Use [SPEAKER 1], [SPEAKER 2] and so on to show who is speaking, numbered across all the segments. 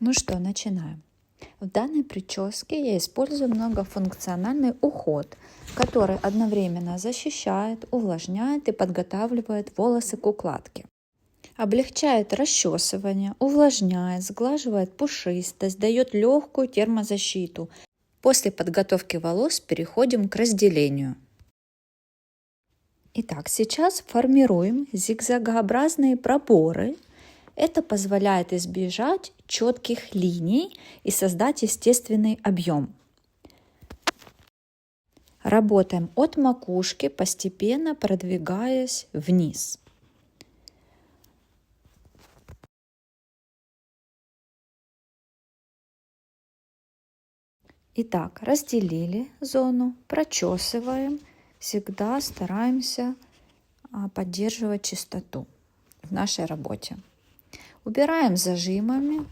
[SPEAKER 1] Ну что, начинаем. В данной прическе я использую многофункциональный уход, который одновременно защищает, увлажняет и подготавливает волосы к укладке. Облегчает расчесывание, увлажняет, сглаживает пушистость, дает легкую термозащиту. После подготовки волос переходим к разделению. Итак, сейчас формируем зигзагообразные проборы. Это позволяет избежать четких линий и создать естественный объем. Работаем от макушки, постепенно продвигаясь вниз. Итак, разделили зону, прочесываем. Всегда стараемся поддерживать чистоту в нашей работе. Убираем зажимами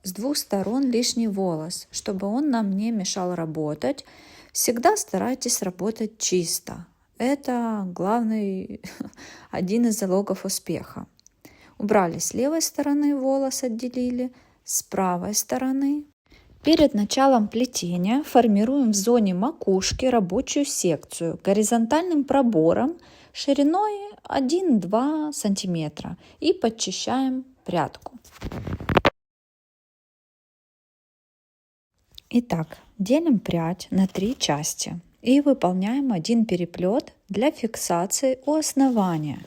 [SPEAKER 1] с двух сторон лишний волос, чтобы он нам не мешал работать. Всегда старайтесь работать чисто. Это главный, один из залогов успеха. Убрали с левой стороны волос, отделили, с правой стороны. Перед началом плетения формируем в зоне макушки рабочую секцию горизонтальным пробором шириной 1-2 см и подчищаем прядку. Итак, делим прядь на 3 части и выполняем один переплет для фиксации у основания.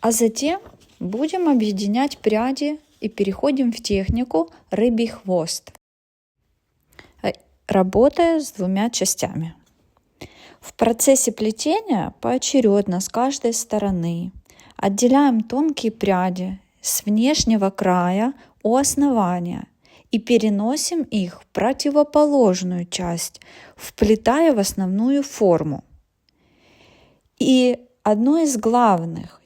[SPEAKER 1] А затем будем объединять пряди и переходим в технику рыбий хвост, работая с 2 частями. В процессе плетения поочередно с каждой стороны отделяем тонкие пряди с внешнего края у основания и переносим их в противоположную часть, вплетая в основную форму. И одно из главных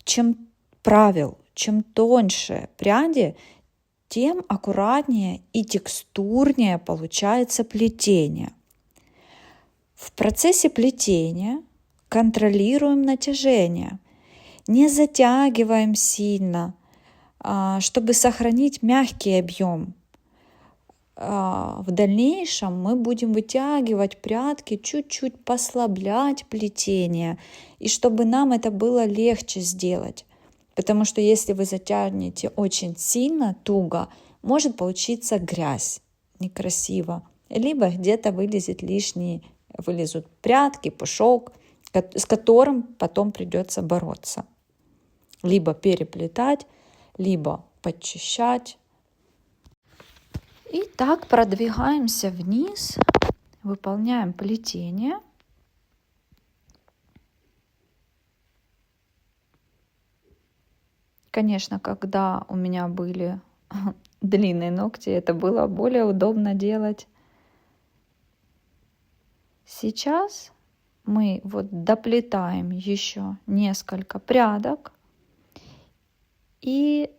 [SPEAKER 1] правил, чем тоньше пряди, тем аккуратнее и текстурнее получается плетение. В процессе плетения контролируем натяжение, не затягиваем сильно, чтобы сохранить мягкий объем. В дальнейшем мы будем вытягивать прядки, чуть-чуть послаблять плетение, и чтобы нам это было легче сделать. Потому что если вы затянете очень сильно, туго, может получиться грязь, некрасиво. Либо где-то вылезут прядки, пушок, с которым потом придется бороться. Либо переплетать, либо подчищать. И так продвигаемся вниз, выполняем плетение. Конечно, когда у меня были длинные ногти, это было более удобно делать. Сейчас мы доплетаем еще несколько прядок и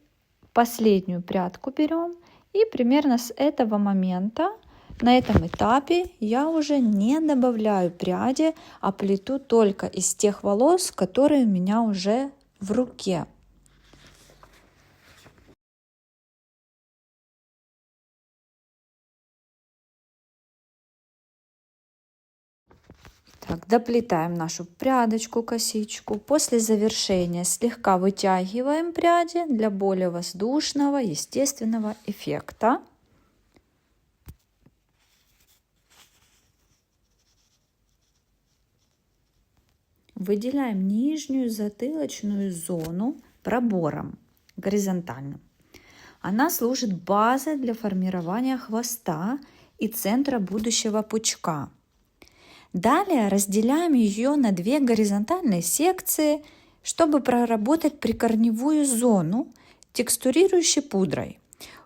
[SPEAKER 1] последнюю прядку берем. И примерно с этого момента, на этом этапе, я уже не добавляю пряди, а плету только из тех волос, которые у меня уже в руке. Так, доплетаем нашу прядочку, косичку. После завершения слегка вытягиваем пряди для более воздушного, естественного эффекта. Выделяем нижнюю затылочную зону пробором горизонтальным. Она служит базой для формирования хвоста и центра будущего пучка. Далее разделяем ее на 2 горизонтальные секции, чтобы проработать прикорневую зону текстурирующей пудрой.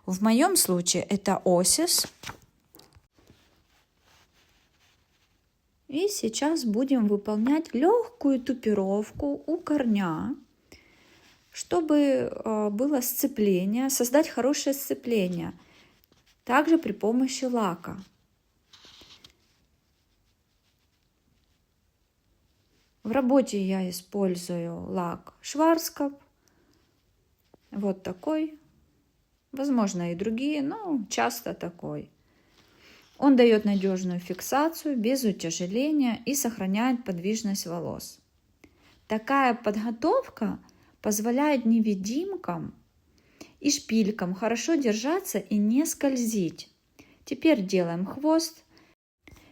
[SPEAKER 1] В моем случае это Осис. И сейчас будем выполнять легкую тупировку у корня, чтобы было сцепление, создать хорошее сцепление. Также при помощи лака. В работе я использую лак Schwarzkopf. Вот такой. Возможно, и другие, но часто такой. Он дает надежную фиксацию без утяжеления и сохраняет подвижность волос. Такая подготовка позволяет невидимкам и шпилькам хорошо держаться и не скользить. Теперь делаем хвост.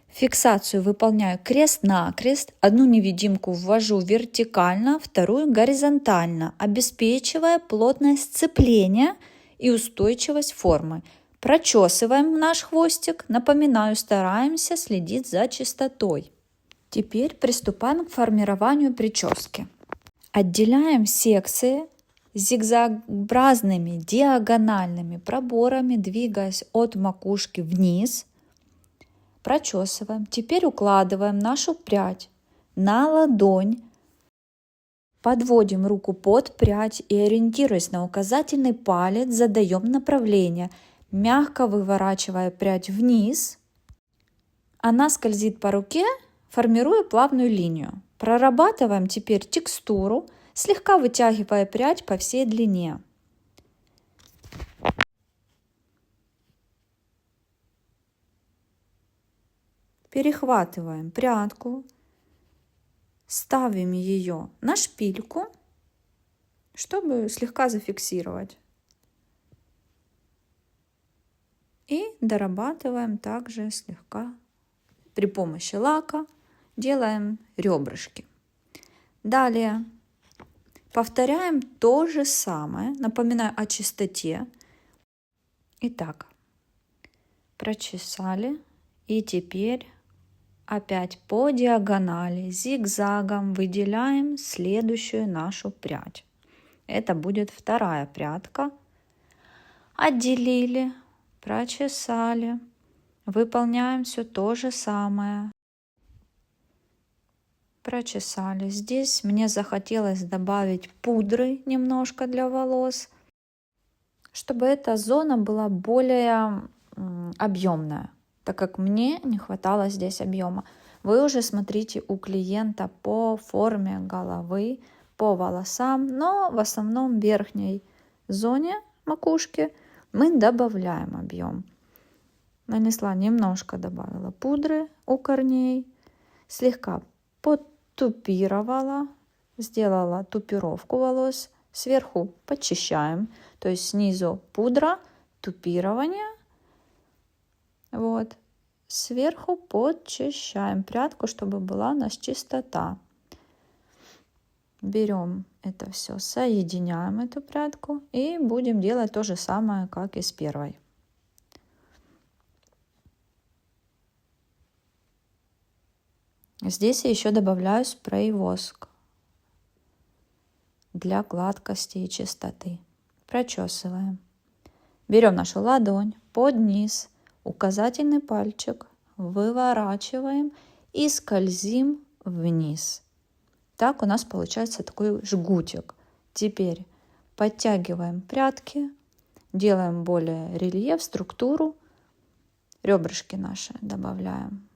[SPEAKER 1] Фиксацию выполняю крест-накрест. Одну невидимку ввожу вертикально, вторую горизонтально, обеспечивая плотность сцепления и устойчивость формы. Прочесываем наш хвостик. Напоминаю, стараемся следить за чистотой. Теперь приступаем к формированию прически. Отделяем секции зигзагообразными диагональными проборами, двигаясь от макушки вниз. Прочесываем. Теперь укладываем нашу прядь на ладонь. Подводим руку под прядь и, ориентируясь на указательный палец, задаем направление, мягко выворачивая прядь вниз. Она скользит по руке, формируя плавную линию. Прорабатываем теперь текстуру, слегка вытягивая прядь по всей длине. Перехватываем прядку, ставим ее на шпильку, чтобы слегка зафиксировать. И дорабатываем также слегка при помощи лака, делаем ребрышки. Далее повторяем то же самое, напоминаю о чистоте. Итак, прочесали и теперь опять по диагонали зигзагом выделяем следующую нашу прядь. Это будет вторая прядка. Отделили, прочесали. Выполняем все то же самое. Прочесали. Здесь мне захотелось добавить пудры немножко для волос, чтобы эта зона была более объемная, так как мне не хватало здесь объема. Вы уже смотрите у клиента по форме головы, по волосам, но в основном в верхней зоне макушки мы добавляем объем. Нанесла немножко, добавила пудры у корней, слегка подтупировала, сделала тупировку волос, сверху подчищаем, то есть снизу пудра, тупирование, вот, сверху подчищаем прядку, чтобы была у нас чистота. Берем это все, соединяем эту прядку и будем делать то же самое, как и с первой. Здесь я еще добавляю спрей-воск для гладкости и чистоты. Прочесываем. Берем нашу ладонь под низ, указательный пальчик, выворачиваем и скользим вниз. Так у нас получается такой жгутик. Теперь подтягиваем прядки, делаем более рельеф, структуру. Ребрышки наши добавляем.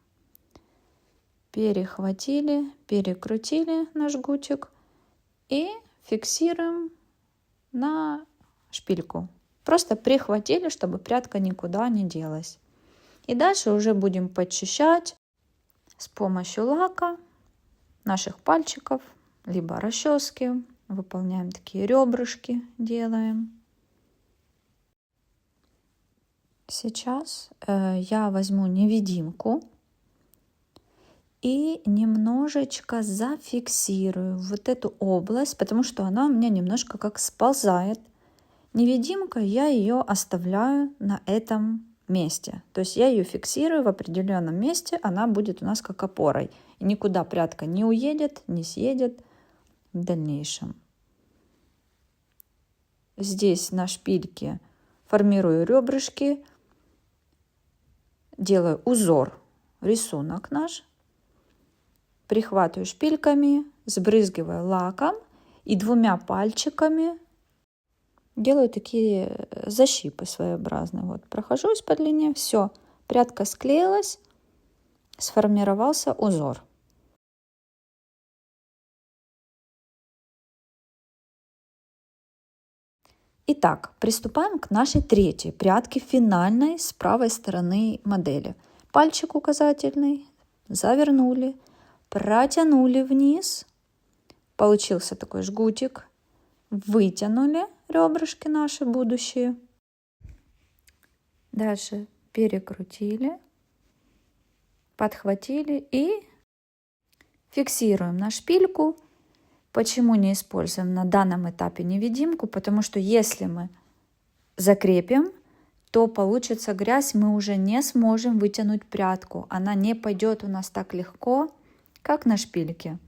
[SPEAKER 1] Перехватили, перекрутили наш жгутик и фиксируем на шпильку. Просто прихватили, чтобы прядка никуда не делась. И дальше уже будем подчищать с помощью лака наших пальчиков, либо расчески. Выполняем такие ребрышки, делаем. Сейчас я возьму невидимку и немножечко зафиксирую вот эту область, потому что она у меня немножко как сползает. Невидимка, я ее оставляю на этом месте. То есть я ее фиксирую в определенном месте, она будет у нас как опорой. И никуда прядка не уедет, не съедет в дальнейшем. Здесь на шпильке формирую ребрышки, делаю узор, рисунок наш. Прихватываю шпильками, сбрызгиваю лаком и двумя пальчиками делаю такие защипы своеобразные. Вот, прохожусь по длине, все, прядка склеилась, сформировался узор. Итак, приступаем к нашей третьей прядке, финальной, с правой стороны модели. Пальчик указательный завернули, протянули вниз, получился такой жгутик, вытянули ребрышки наши будущие, дальше перекрутили, подхватили и фиксируем на шпильку. Почему не используем на данном этапе невидимку? Потому что если мы закрепим, то получится грязь, мы уже не сможем вытянуть прядку. Она не пойдет у нас так легко, как на шпильке.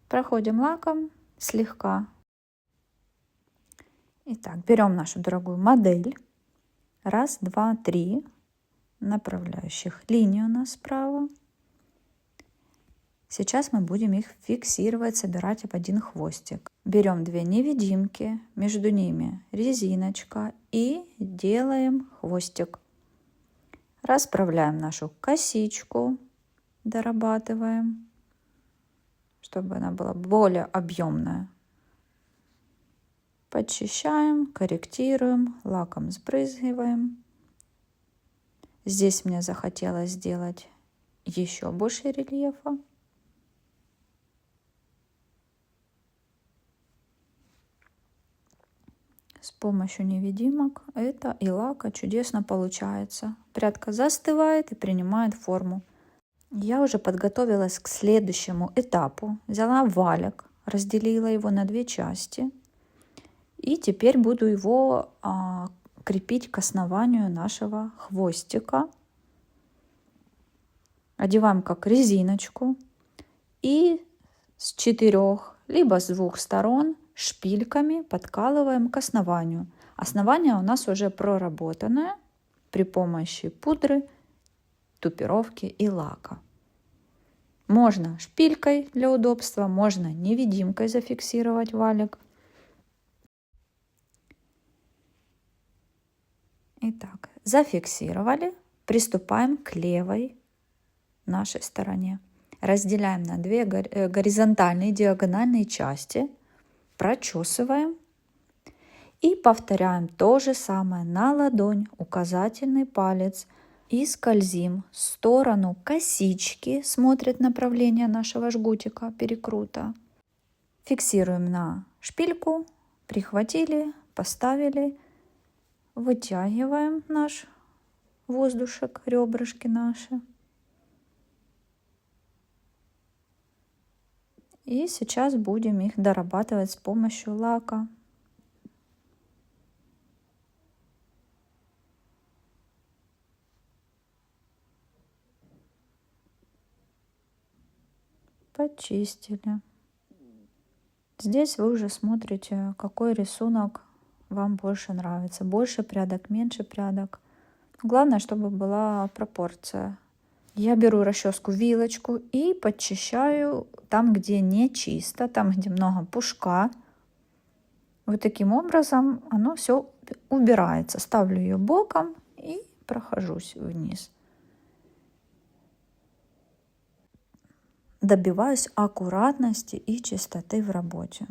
[SPEAKER 1] Проходим лаком слегка. Итак, берем нашу дорогую модель. Раз, два, три направляющих линии у нас справа. Сейчас мы будем их фиксировать, собирать в один хвостик. Берем две невидимки, между ними резиночка и делаем хвостик. Расправляем нашу косичку, дорабатываем, чтобы она была более объемная. Подчищаем, корректируем, лаком сбрызгиваем. Здесь мне захотелось сделать еще больше рельефа. С помощью невидимок это и лака чудесно получается. Прядка застывает и принимает форму. Я уже подготовилась к следующему этапу. Взяла валик, разделила его на две части. И теперь буду его крепить к основанию нашего хвостика. Одеваем как резиночку. И с 4, либо с 2 сторон шпильками подкалываем к основанию. Основание у нас уже проработанное при помощи пудры, тупировки и лака. Можно шпилькой для удобства, можно невидимкой зафиксировать валик. Итак, зафиксировали. Приступаем к левой нашей стороне. Разделяем на две горизонтальные и диагональные части. Прочесываем и повторяем то же самое на ладонь, указательный палец, и скользим в сторону косички, смотрит направление нашего жгутика, перекрута. Фиксируем на шпильку, прихватили, поставили, вытягиваем наш воздушек, ребрышки наши. И сейчас будем их дорабатывать с помощью лака. Почистили. Здесь вы уже смотрите, какой рисунок вам больше нравится. Больше прядок, меньше прядок. Главное, чтобы была пропорция. Я беру расческу, вилочку и подчищаю там, где не чисто, там, где много пушка. Вот таким образом оно все убирается. Ставлю ее боком и прохожусь вниз. Добиваюсь аккуратности и чистоты в работе.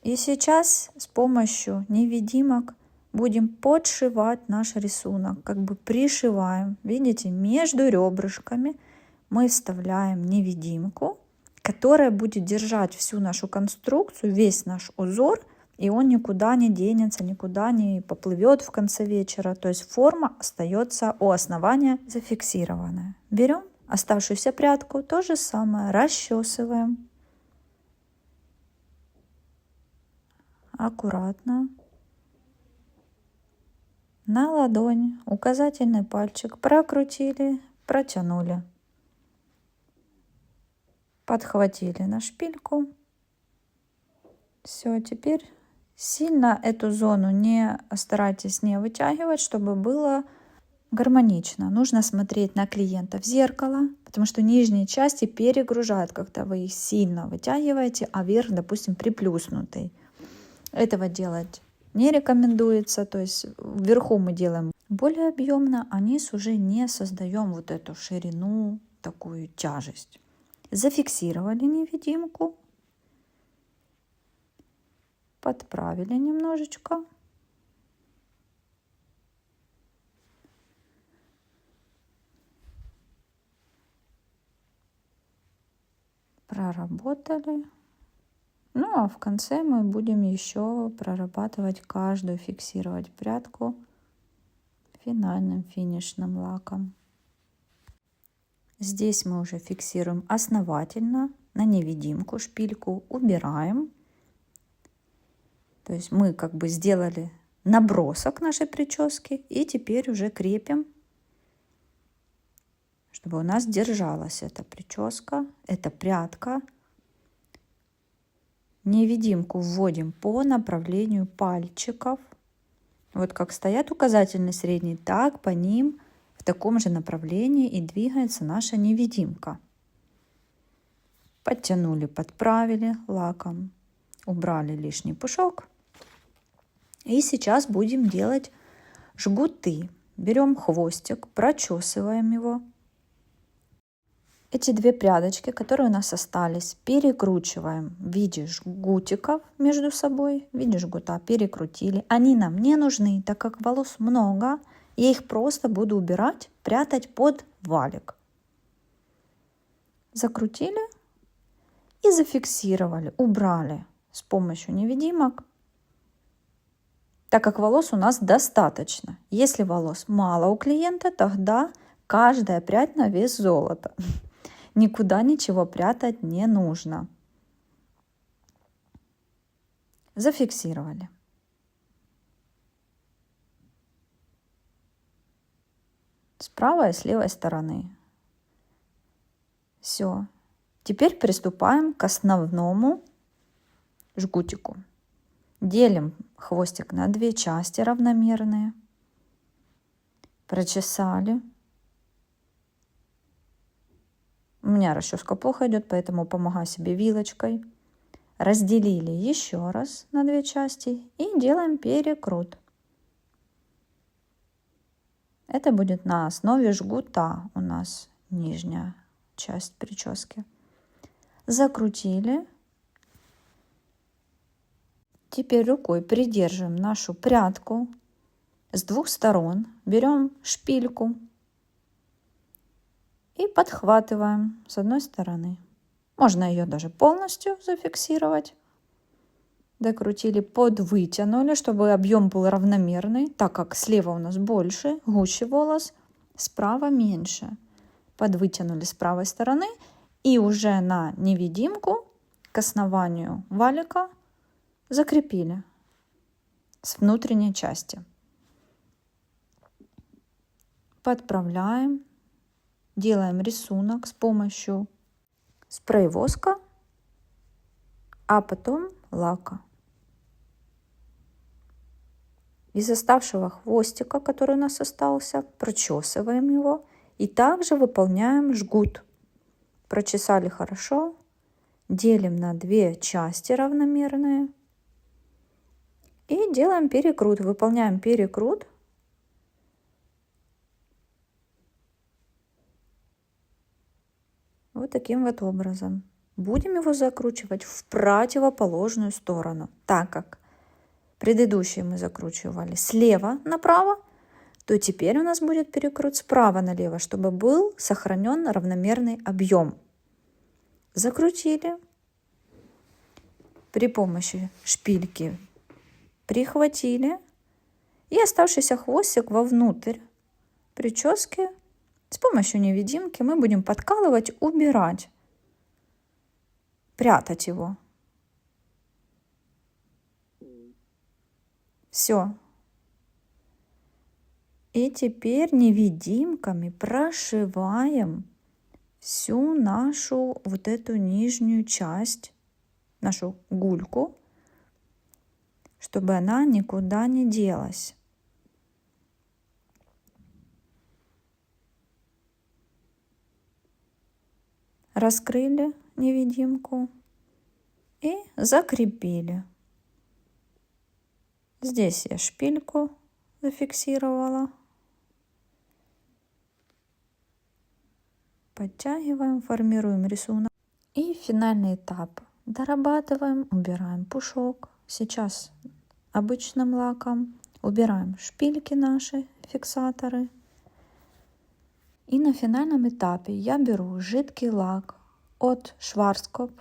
[SPEAKER 1] И сейчас с помощью невидимок будем подшивать наш рисунок, как бы пришиваем. Видите, между ребрышками мы вставляем невидимку, которая будет держать всю нашу конструкцию, весь наш узор, и он никуда не денется, никуда не поплывет в конце вечера. То есть форма остается у основания зафиксированная. Берем оставшуюся прядку, то же самое, расчесываем. Аккуратно. На ладонь указательный пальчик прокрутили, протянули. Подхватили на шпильку. Все, теперь сильно эту зону старайтесь не вытягивать, чтобы было гармонично. Нужно смотреть на клиента в зеркало, потому что нижние части перегружают, когда вы их сильно вытягиваете, а верх, допустим, приплюснутый. Этого делать не рекомендуется, то есть вверху мы делаем более объемно, а низ уже не создаем вот эту ширину, такую тяжесть. Зафиксировали невидимку. Подправили немножечко. Проработали. Ну а в конце мы будем еще прорабатывать каждую, фиксировать прядку финальным финишным лаком. Здесь мы уже фиксируем основательно на невидимку, шпильку убираем. То есть мы как бы сделали набросок нашей прически и теперь уже крепим, чтобы у нас держалась эта прическа, эта прядка. Невидимку вводим по направлению пальчиков. Вот как стоят указательный, средний, так по ним в таком же направлении и двигается наша невидимка. Подтянули, подправили лаком, убрали лишний пушок. И сейчас будем делать жгуты. Берем хвостик, прочесываем его. Эти две прядочки, которые у нас остались, перекручиваем в виде жгутиков между собой. В виде жгута перекрутили. Они нам не нужны, так как волос много. Я их просто буду убирать, прятать под валик. Закрутили и зафиксировали, убрали с помощью невидимок. Так как волос у нас достаточно. Если волос мало у клиента, тогда каждая прядь на вес золота. Никуда ничего прятать не нужно. Зафиксировали. С правой и с левой стороны. Все. Теперь приступаем к основному жгутику. Делим хвостик на две части равномерные. Прочесали. У меня расческа плохо идет, поэтому помогаю себе вилочкой. Разделили еще раз на две части и делаем перекрут. Это будет на основе жгута у нас нижняя часть прически. Закрутили. Теперь рукой придерживаем нашу прядку с двух сторон. Берем шпильку и подхватываем с одной стороны. Можно ее даже полностью зафиксировать. Докрутили, подвытянули, чтобы объем был равномерный, так как слева у нас больше, гуще волос, справа меньше. Подвытянули с правой стороны и уже на невидимку к основанию валика закрепили с внутренней части. Подправляем, делаем рисунок с помощью спрей-воска, а потом лака. Из оставшего хвостика, который у нас остался, прочесываем его и также выполняем жгут. Прочесали хорошо, делим на две части равномерные и делаем перекрут. Выполняем перекрут. Вот таким вот образом. Будем его закручивать в противоположную сторону, так как предыдущие мы закручивали слева направо, то теперь у нас будет перекрут справа налево, чтобы был сохранен равномерный объем. Закрутили. При помощи шпильки прихватили. И оставшийся хвостик вовнутрь прически с помощью невидимки мы будем подкалывать, убирать, прятать его. Все. И теперь невидимками прошиваем всю нашу вот эту нижнюю часть, нашу гульку, чтобы она никуда не делась. Раскрыли невидимку и закрепили. Здесь я шпильку зафиксировала. Подтягиваем, формируем рисунок. И финальный этап. Дорабатываем, убираем пушок, сейчас обычным лаком, убираем шпильки наши, фиксаторы. И на финальном этапе я беру жидкий лак от Schwarzkopf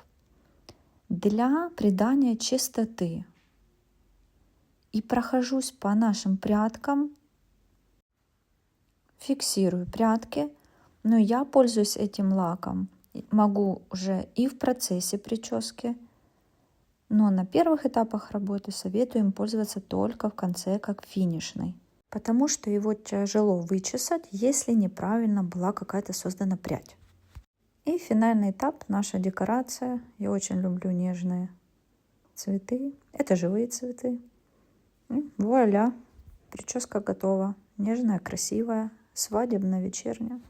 [SPEAKER 1] для придания чистоты. И прохожусь по нашим прядкам, фиксирую прядки, но я пользуюсь этим лаком. Могу уже и в процессе прически, но на первых этапах работы советую им пользоваться только в конце, как финишный, потому что его тяжело вычесать, если неправильно была какая-то создана прядь. И финальный этап, наша декорация. Я очень люблю нежные цветы. Это живые цветы. И вуаля, прическа готова. Нежная, красивая, свадебно-вечерняя.